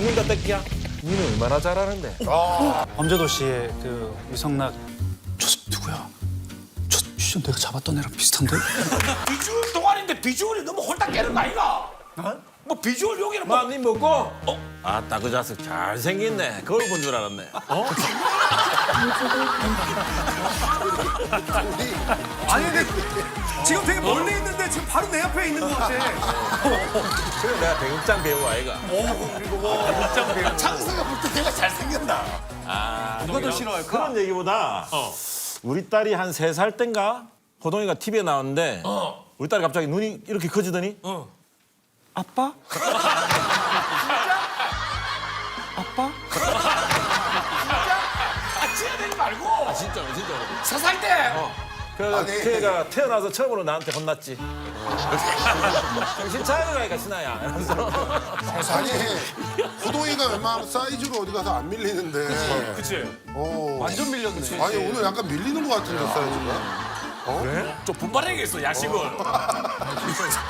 죽는다 떼끼야. 니는 얼마나 잘하는데? 범죄도시의 그 유성락 저 누구야? 저 진짜 내가 잡았던 애랑 비슷한데? 비주얼 동아리인데 비주얼이 너무 홀딱 깨는 거 아이가? 뭐 비주얼 여기는 뭐 마님 먹고? 아따 그 자식 잘생겼네. 거울 본 줄 알았네. 아니 근데 지금 되게 멀리 있는데 지금 바로 내 앞에 있는 것 같아. 그래 내가 배극장 배우 아이가. 창수가 볼때 내가 잘생겼나? 누가 더 싫어할까? 그런 얘기보다 우리 딸이 한 3살 땐가 호동이가 TV에 나왔는데 우리 딸이 갑자기 눈이 이렇게 커지더니 아빠? 아빠? 아 지어내지 말고 아 진짜로. 4살 때 걔가 태어나서 처음으로 나한테 혼났지. 정신 차리라니까 신아야. 이러면서. 아니 호동이가 웬만하면 사이즈로 어디 가서 안 밀리는데. 그치? 완전 밀렸네. 아니 오늘 약간 밀리는 것 같은데 사이즈가. 좀 분발해야겠어 야식을.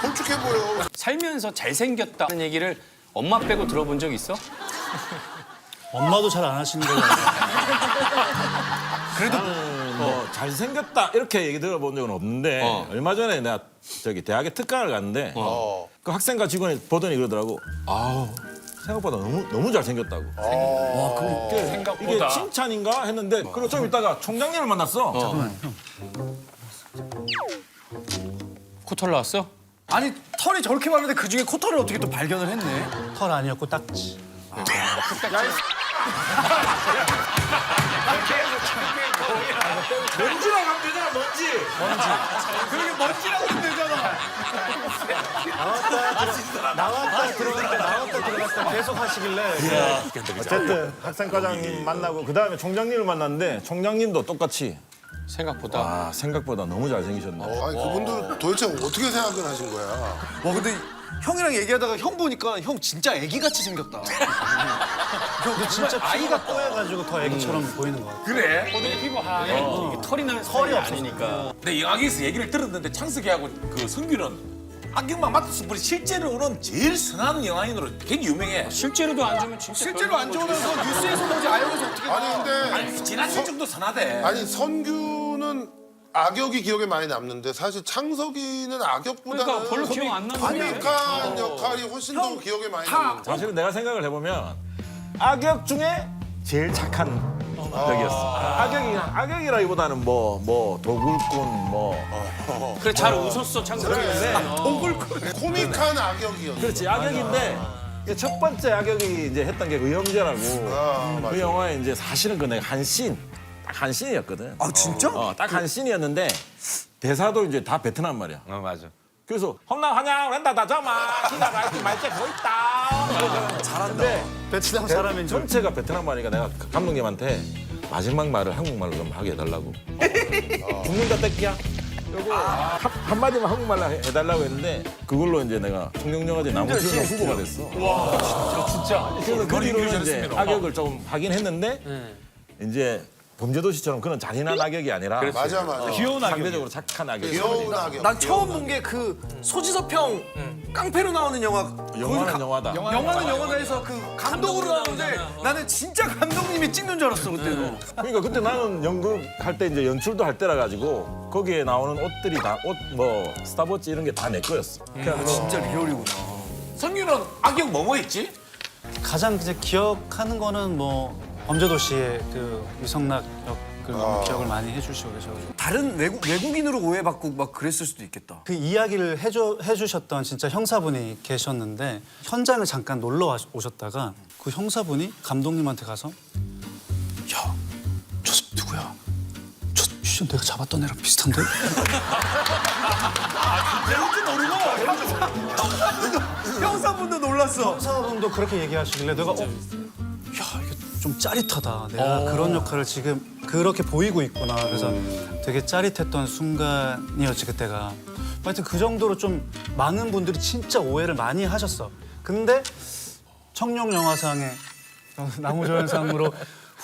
홀쭉해 보여. 살면서 잘생겼다는 얘기를 엄마 빼고 들어본 적 있어? 엄마도 잘 안 하시는 걸로 알고 뭐 잘생겼다 이렇게 얘기 들어본 적은 없는데 얼마 전에 내가 저기 대학에 특강을 갔는데 그 학생과 직원이 보더니 그러더라고. 아우 생각보다 너무 잘생겼다고. 생각보다. 이게 칭찬인가 했는데 그리고 좀 있다가 총장님을 만났어. 코털 나왔어? 아니 털이 저렇게 많은데 그 중에 코털을 어떻게 또 발견을 했네. 털 아니었고 딱지. 먼지라고 하면 되잖아 먼지. 그러게 멋지라고 하면 되잖아. 나왔다 들어갔다 계속 하시길래 어쨌든 학생과장님 만나고 그 다음에 총장님을 만났는데 총장님도 똑같이 생각보다. 아 생각보다 너무 잘생기셨네. 아니 그분들 도대체 어떻게 생각을 하신 거야? 와 근데 형이랑 얘기하다가 형 보니까 형 진짜 애기같이 생겼다. 근데 진짜 아이가 꼬여가지고 더 애기처럼 보이는 것 같아. 그래? 호동이 피부 하얘. 이게 털이 나는 털이 아니니까. 내 영화에서 얘기를 들었는데 창석이하고 그 성규는 안경만 맡았을 뿐이 실제로는 제일 선한 영화인으로 굉장히 유명해. 실제로도 안 주면 진짜 실제로 안 좋으면서 뉴스에서 보지 아역에서 어떻게 봐. 아니 근데 아니 지나칠 정도 선하대. 아니 선규는 악역이 기억에 많이 남는데 사실 창석이는 악역보다는 그러니까 별로 기억 안 나는데. 코믹한 역할이 훨씬 더 기억에 많이 남는데. 사실은 내가 생각을 해보면 악역 중에 제일 착한 역이었어. 악역이라기보다는 뭐 도굴꾼 그래 잘 웃었어 창석이. 코믹한 악역이었어. 그렇지 악역인데 첫 번째 악역이 이제 했던 게 의형제라고 맞아. 그 영화에 이제 사실은 그 내가 한 씬이었거든. 아 진짜? 딱 한 씬이었는데 대사도 이제 다 베트남 말이야. 맞아. 그래서 홈나 환영 렌다 다저마 기가 말지 말지 보있다. 잘한다. 베트남 사람인 줄. 전체가 베트남 말이니까 내가 감독님한테 마지막 말을 한국말로 좀 하게 해달라고. 죽는다 떼끼야. 요거 한마디만 한국말로 해달라고 했는데 그걸로 이제 내가 청룡영화제 남우주연 후보가 됐어. 와 진짜. 그래서 그 뒤로는 이제 악역을 좀 하긴 했는데 이제 범죄도시처럼 그런 잔인한 악역이 아니라 맞아. 귀여운 악역. 상대적으로 착한 악역. 귀여운 악역. 난 처음 본 게 그 소지섭 형 깡패로 나오는 영화. 영화는 영화다. 영화는 영화다 해서 그 감독으로 나오는데 나는 진짜 감독님이 찍는 줄 알았어 그때도. 그러니까 그때 나는 연극 할 때 이제 연출도 할 때라 가지고 거기에 나오는 옷들이 다 옷 뭐 스타버치 이런 게 다 내 거였어. 진짜 리얼이구나. 성규는 악역 뭐뭐 했지? 가장 이제 기억하는 거는 뭐 범죄도시의 그 유성락 역을 너무 기억을 많이 해주시고 계셔가지고 다른 외국인으로 오해받고 막 그랬을 수도 있겠다. 그 이야기를 해주셨던 진짜 형사분이 계셨는데 현장을 잠깐 놀러 오셨다가 그 형사분이 감독님한테 가서 야, 저 누구야? 저 진짜 내가 잡았던 애랑 비슷한데? 형사분도 놀랐어. 형사분도 그렇게 얘기하시길래 내가 야 이게 좀 짜릿하다. 내가 그런 역할을 지금 그렇게 보이고 있구나. 그래서 되게 짜릿했던 순간이었지 그때가. 하여튼 그 정도로 좀 많은 분들이 진짜 오해를 많이 하셨어. 근데 청룡영화상의 남우조연상으로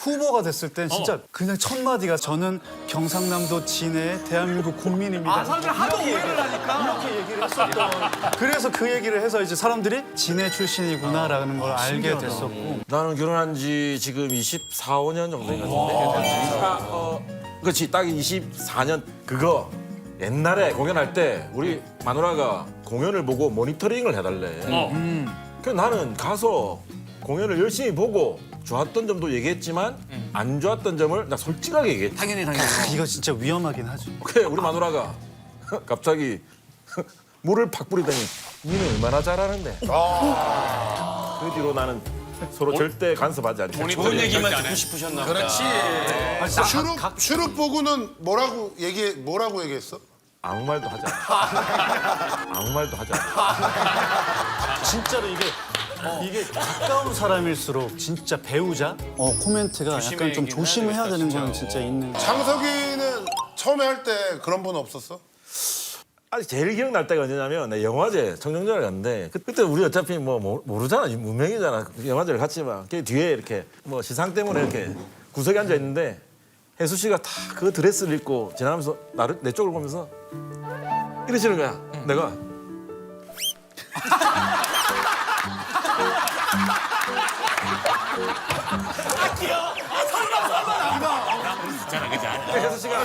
후보가 됐을 땐 진짜 그냥 첫 마디가 저는 경상남도 진해의 대한민국 국민입니다. 사람들 하도 오해를 하니까. 이렇게 얘기를 했었던. 그래서 그 얘기를 해서 이제 사람들이 진해 출신이구나라는 걸 알게 됐었고. 나는 결혼한 지 지금 24, 5년 정도 된 것 같은데. 그렇지, 딱 24년. 그거 옛날에 공연할 때 우리 마누라가 공연을 보고 모니터링을 해달래. 그래서 나는 가서 공연을 열심히 보고 좋았던 점도 얘기했지만 안 좋았던 점을 나 솔직하게 얘기했지. 당연히. 이거 진짜 위험하긴 하죠. 그래, 우리 마누라가 갑자기 물을 팍 뿌리더니 니는 얼마나 잘하는데. 그 뒤로 나는 서로 절대 간섭하지 않죠. 좋은 얘기만 듣고 싶으셨나 보다. 그렇지. 슈룹 보고는 뭐라고 얘기했어? 아무 말도 하지 않아. 아무 말도 하지 않아. 진짜로 이게 가까운 사람일수록 진짜 배우자 코멘트가 약간 좀 조심해야 되는 건 진짜 있는. 창석이는 처음에 할 때 그런 분 없었어? 아직 제일 기억날 때가 언제냐면 내 영화제 청룡전을 갔는데 그때 우리 어차피 뭐 모르잖아, 무명이잖아. 영화제를 같이 막 그 뒤에 이렇게 뭐 시상 때문에 이렇게 구석에 앉아 있는데 혜수 씨가 다 그 드레스를 입고 지나가면서 내 쪽을 보면서 이러시는 거야. 내가 혜수 씨가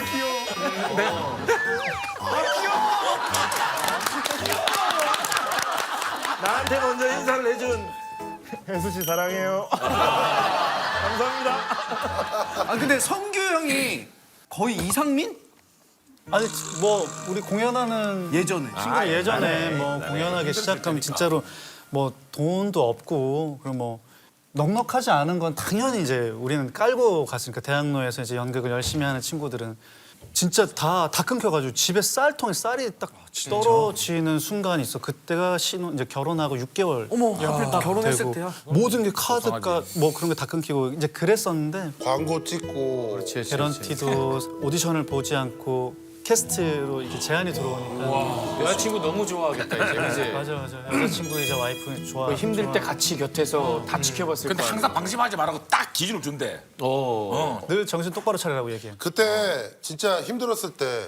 나한테 먼저 인사를 해준 혜수 씨 사랑해요. 감사합니다. 아 근데 성규 형이 거의 이상민? 아니 뭐 우리 공연하는 예전에. 친구가 예전에 뭐 공연하기 시작하면 진짜로 뭐 돈도 없고 그리고 뭐 넉넉하지 않은 건 당연히 이제 우리는 깔고 갔으니까 대학로에서 이제 연극을 열심히 하는 친구들은 진짜 다 끊겨가지고 집에 쌀통에 쌀이 딱 떨어지는 순간이 있어. 그때가 이제 결혼하고 6개월. 어머, 하필 딱 결혼했을 되고 때야. 모든 게 카드가 뭐 그런 게 다 끊기고 이제 그랬었는데 광고 찍고 개런티도 오디션을 보지 않고 캐스트로 이렇게 제안이 들어오니까 여자친구 너무 좋아하겠다 이제 그지? 맞아 여자친구이자 와이프 좋아 힘들 때 같이 곁에서 다 지켜봤을 근데 거야. 항상 방심하지 말라고 딱 기준을 준대. 늘 정신 똑바로 차리라고 얘기해. 그때 진짜 힘들었을 때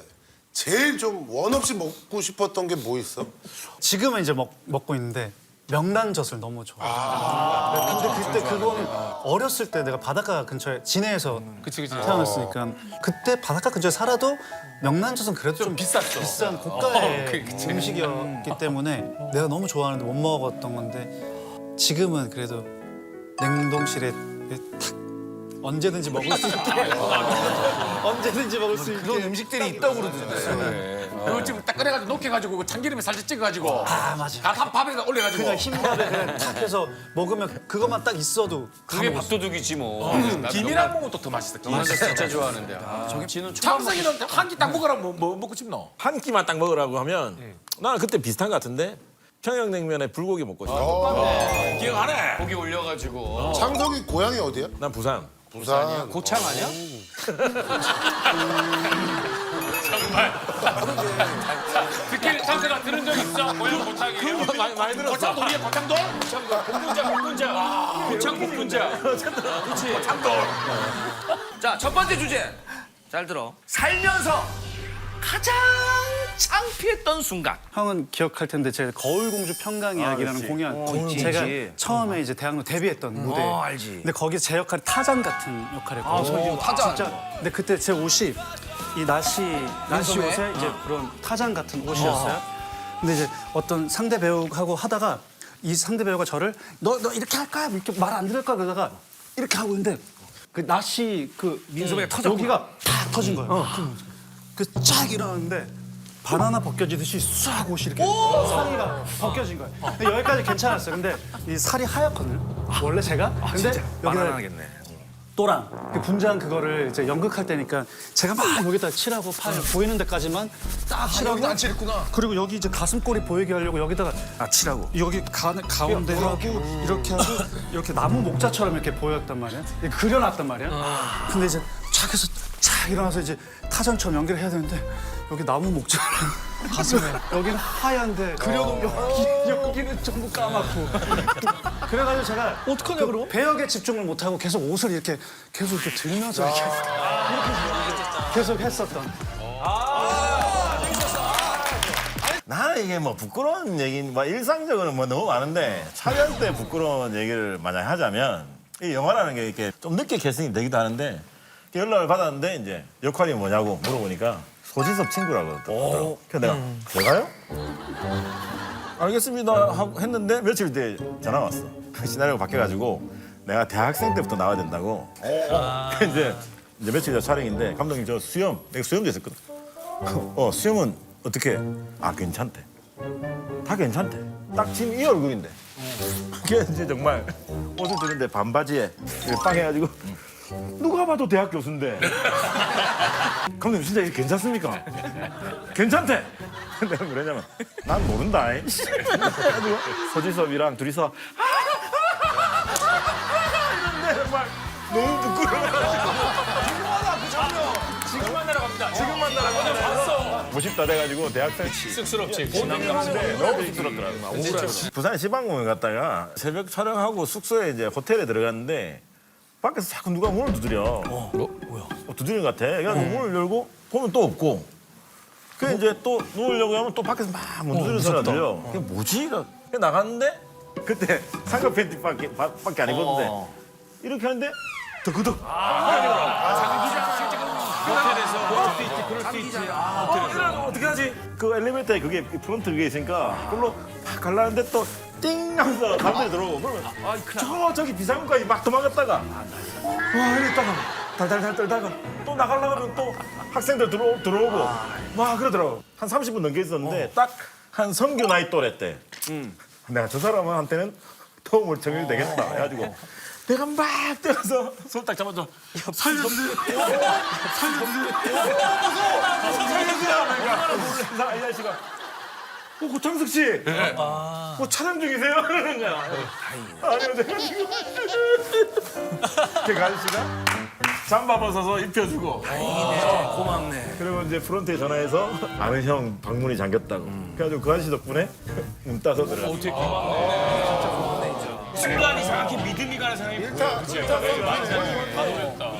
제일 좀 원 없이 먹고 싶었던 게 뭐 있어? 지금은 이제 먹고 있는데 명란젓을 너무 좋아해. 근데 그때 그거는 어렸을 때 내가 바닷가 근처에 진해에서 태어났으니까 그때 바닷가 근처에 살아도 명란젓은 그래도 좀 비쌌어. 비싼 고가의 음식이었기 때문에 내가 너무 좋아하는데 못 먹었던 건데 지금은 그래도 냉동실에 탁 언제든지 먹을 수 있게 언제든지 먹을 수 있게 그런 음식들이 있다고 그러던데. 그걸 지금 딱 꺼내가지고 녹여가지고 참기름에 살짝 찍어가지고 맞아. 다 밥에다 올려가지고 그냥 흰밥에 그냥 탁 해서 먹으면 그것만 딱 있어도 그게 밥도둑이지 뭐. 김이랑 먹으면 또 더 맛있어. 김한석 진짜 좋아하는데. 지는 창석이는 한 끼 딱 먹으라 뭐 먹고 싶노? 한 끼만 딱 먹으라고 하면 나는 그때 비슷한 것 같은데 평양냉면에 불고기 먹고 싶어. 기억 안 해? 고기 올려가지고. 창석이 고향이 어디야? 난 부산. 부산. 고창 아니야? 듣길 창석아 들은 적 있어? 고향 고창이에요? 많이 들었어. 고창 돌이야 고창 돌? 복분자. 고창 복분자. 그렇지. 자, 첫 번째 주제. 잘 들어. 살면서 가장 창피했던 순간. 형은 기억할 텐데 제가 거울공주 평강 이야기라는 공연 있지, 제가 있지. 처음에 이제 대학로 데뷔했던 무대 알지. 근데 거기 제 역할이 타잔 같은 역할이었거든요. 타잔. 진짜. 근데 그때 제 옷이 이 나시 옷에 이제 그런 타잔 같은 옷이었어요. 근데 이제 어떤 상대 배우하고 하다가 이 상대 배우가 저를 너 이렇게 할 거야 이렇게 말 안 들을 거야 그러다가 이렇게 하고 있는데 그 나시 그 민소매가 터졌구나. 여기가 탁 터진 거예요. 그 쫙 일어났는데 바나나 벗겨지듯이 싹 옷이 이렇게 살이가 벗겨진 거예요. 근데 여기까지 괜찮았어요. 근데 이 살이 하얗거든요. 원래 제가. 근데 여기다 또랑 그 분장 그거를 이제 연극할 때니까 제가 막 여기다 칠하고 팔 보이는 데까지만 딱 칠하고 안 칠했구나. 그리고 여기 이제 가슴골이 보이게 하려고 여기다가 칠하고. 여기 가운데 하고 이렇게 하고 이렇게 나무 목자처럼 이렇게 보였단 말이야. 이렇게 그려놨단 말이야. 근데 이제 착 해서 착 일어나서 이제 타전처럼 연기를 해야 되는데 여기 나무 목자를 가슴에 여기는 하얀데 여기는 전부 까맣고 그래가지고 제가 어떡하냐, 그럼? 배역에 집중을 못하고 계속 옷을 이렇게 들면서 이렇게 계속 했었던. 나는 이게 뭐 부끄러운 얘기, 뭐 일상적으로 뭐 너무 많은데 촬영 때 부끄러운 얘기를 만약 하자면 이 영화라는 게 이렇게 좀 늦게 캐스팅이 되기도 하는데 연락을 받았는데 이제 역할이 뭐냐고 물어보니까 소지섭 친구라고 그러더라고. 그래서 내가 제가요? 알겠습니다 하고 했는데 며칠 뒤에 전화 왔어. 시나리오가 바뀌어가지고 내가 대학생 때부터 나와야 된다고. 이제 며칠 전 촬영인데 감독님 저 수염, 내가 수염도 있었거든. 수염은 어떻게? 아 괜찮대. 다 괜찮대. 딱 지금 이 얼굴인데. 그게 이제 정말 옷을 주는데 반바지에 이렇게 빵 해가지고 누가 봐도 대학 교수인데. 감독님 진짜 이게 괜찮습니까? 괜찮대. 내가 그러냐면 난 모른다. 그래가지고 서지섭이랑 둘이서 이런데 정말 너무 부끄러워. 지금 만나러 갑니다. 지금 만나러 가서 50다 돼가지고 대학생 쑥스럽지. 지나가는데 너무 쑥스럽더라고. 부산 지방공연 갔다가 새벽 촬영하고 숙소에 이제 호텔에 들어갔는데 밖에서 자꾸 누가 문을 두드려. 뭐야? 두드리는 것 같아. 그래서 문을 열고 보면 또 없고. 그래 이제 또 누우려고 하면 또 밖에서 막 문 두드리는 소리가 들려. 그게 뭐지? 그래 나갔는데 그때 상급 팬티밖에 안 입었는데 이렇게 하는데 더그덕. 어떻게 하지? 그 엘리베이터에 그게 프론트 위에 있으니까 그걸로 팍 갈라는데 또 띵 하면서 사람들이 들어오고 그러면 저기 비상구까지 막 도망갔다가 와 이랬다가 달달달 떨다가 또 나가려고 하면 또 학생들 들어오고 막 그러더라고. 한 30분 넘게 있었는데 딱 한 성규 나이 또래 때 내가 저 사람한테는 도움을 정해도 되겠다 해가지고 내가 막 뛰어서 손 딱 잡아줘. 살려주세요. 살려주세요. 이 아저씨가 고창석 씨. 촬영 중이세요? 그러는 거야. 아니요, 내가 지금. 그 아저씨가 잠바 벗어서 입혀주고. 고맙네. 그리고 이제 프론트에 전화해서 아는 형 방문이 잠겼다고. 그래가지고 그 아저씨 덕분에 문 따서 들어갔어. 어떻게 고맙네. 순간 이상하게 믿음이 가는 사람이 보여. 그치? 많이 바로 했다.